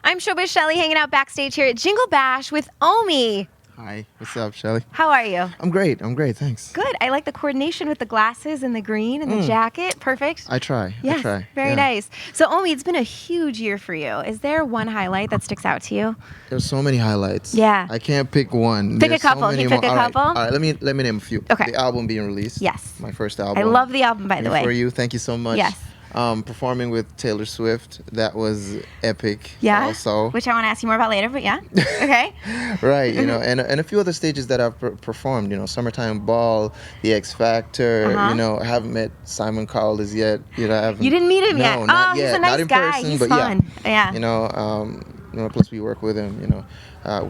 I'm Showbiz Shelly hanging out backstage here at Jingle Bash with Omi. Hi, what's up, Shelly? How are you? I'm great, thanks. Good. I like the coordination with the glasses and the green and the jacket. Perfect. I try. Yes, very nice. So, Omi, it's been a huge year for you. Is there one highlight that sticks out to you? There's so many highlights. Yeah. I can't pick one. Pick There's a couple. So Can you many pick a couple? All right, let me name a few. Okay. The album being released. Yes. My first album. I love the album, by the way. For you, thank you so much. Yes. Performing with Taylor Swift, that was epic. Yeah. Also. Which I want to ask you more about later, but yeah. Okay. Right, and a few other stages that I've performed, Summertime Ball, The X Factor, I haven't met Simon Cowell as yet, I haven't. You didn't meet him yet? Not he's yet. a nice not in guy. person, He's but fun. Yeah. Plus we work with him,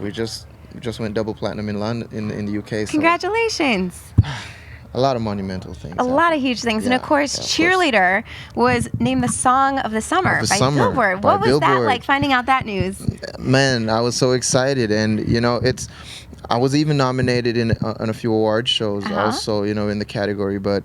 we just went double platinum in London, in the UK. So Congratulations. a lot of monumental things. A lot of huge things. And of course, Cheerleader was named the Song of the Summer by Billboard. What was that like, finding out that news? Man, I was so excited. And, I was even nominated in a few award shows also, in the category. But,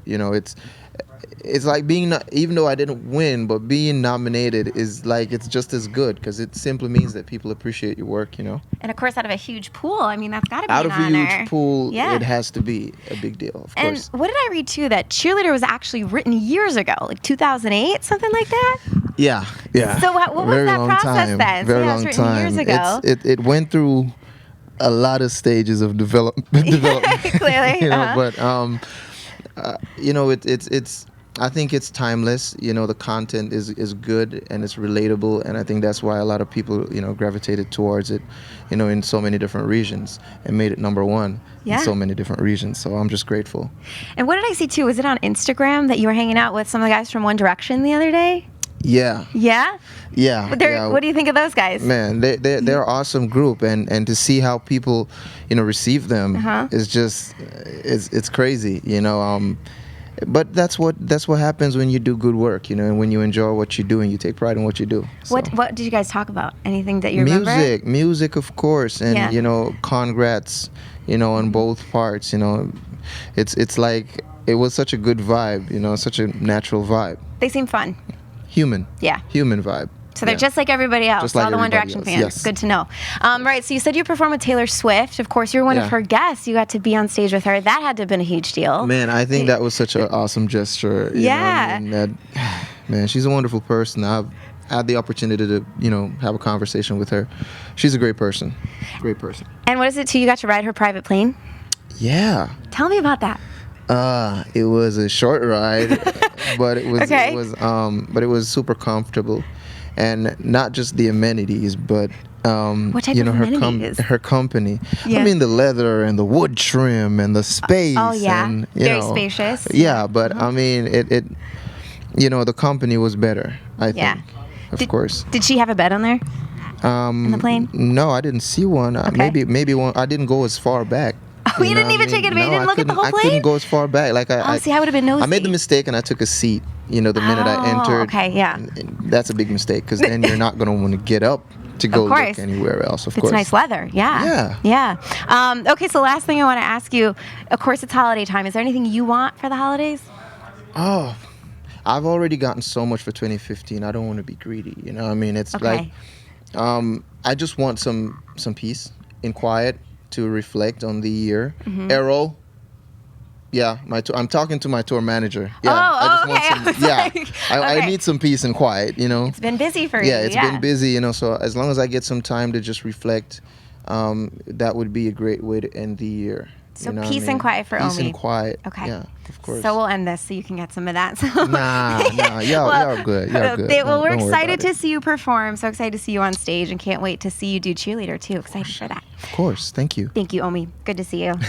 it's like being, even though I didn't win, but being nominated is like, it's just as good because it simply means that people appreciate your work, And of course, out of a huge pool, I mean, that's got to be out an of honor. a huge pool, it has to be a big deal, of course. And what did I read too? That Cheerleader was actually written years ago, like 2008, something like that? Yeah. So what was that process then? Very so long it was written time. years ago. It went through a lot of stages of development. Clearly. But it's. I think it's timeless. The content is good and it's relatable, and I think that's why a lot of people, gravitated towards it, in so many different regions and made it number one in so many different regions. So I'm just grateful. And what did I see too? Was it on Instagram that you were hanging out with some of the guys from One Direction the other day? Yeah. Yeah? Yeah. What do you think of those guys? Man, they're an awesome group, and to see how people, receive them is just it's crazy, But that's what happens when you do good work, and when you enjoy what you do and you take pride in what you do. So. What did you guys talk about? Anything that you remember? Music, of course, and congrats, on both parts. It's like it was such a good vibe, such a natural vibe. They seem fun. Human. Yeah. Human vibe. So they're just like everybody else, just like all the One Direction fans. Yes. Good to know. Right, so you said you performed with Taylor Swift. Of course, you were one of her guests. You got to be on stage with her. That had to have been a huge deal. Man, I think that was such an awesome gesture. Man, she's a wonderful person. I've had the opportunity to, have a conversation with her. She's a great person. Great person. And what is it too? You got to ride her private plane? Yeah. Tell me about that. It was a short ride, but it was super comfortable. And not just the amenities, but what type of amenities? Her company. Yeah. I mean, the leather and the wood trim and the space. Oh yeah, and, very spacious. Yeah, but I mean, it the company was better. I think, of course. Did she have a bed on there? In the plane? No, I didn't see one. Maybe one. I didn't go as far back. Oh, you didn't even take it. You didn't look at the whole plane? I couldn't go as far back. See, I would have been nosy. I made the mistake and I took a seat. The minute I entered. Okay, yeah. And that's a big mistake because then you're not going to want to get up to go look anywhere else. Of course. It's nice leather. Yeah. Okay, so last thing I want to ask you. Of course, it's holiday time. Is there anything you want for the holidays? Oh, I've already gotten so much for 2015. I don't want to be greedy. It's like, I just want some peace and quiet to reflect on the year. Errol. Yeah, I'm talking to my tour manager. Yeah, I need some peace and quiet, It's been busy for you. Yeah, it's been busy, so as long as I get some time to just reflect, that would be a great way to end the year. So peace and quiet for Omi. Peace and quiet. Okay. Yeah, of course. So we'll end this so you can get some of that. Nah, y'all good. Y'all good. Well, we're excited to see you perform. So excited to see you on stage and can't wait to see you do Cheerleader too. Excited for that. Of course. Thank you. Thank you, Omi. Good to see you. Yay.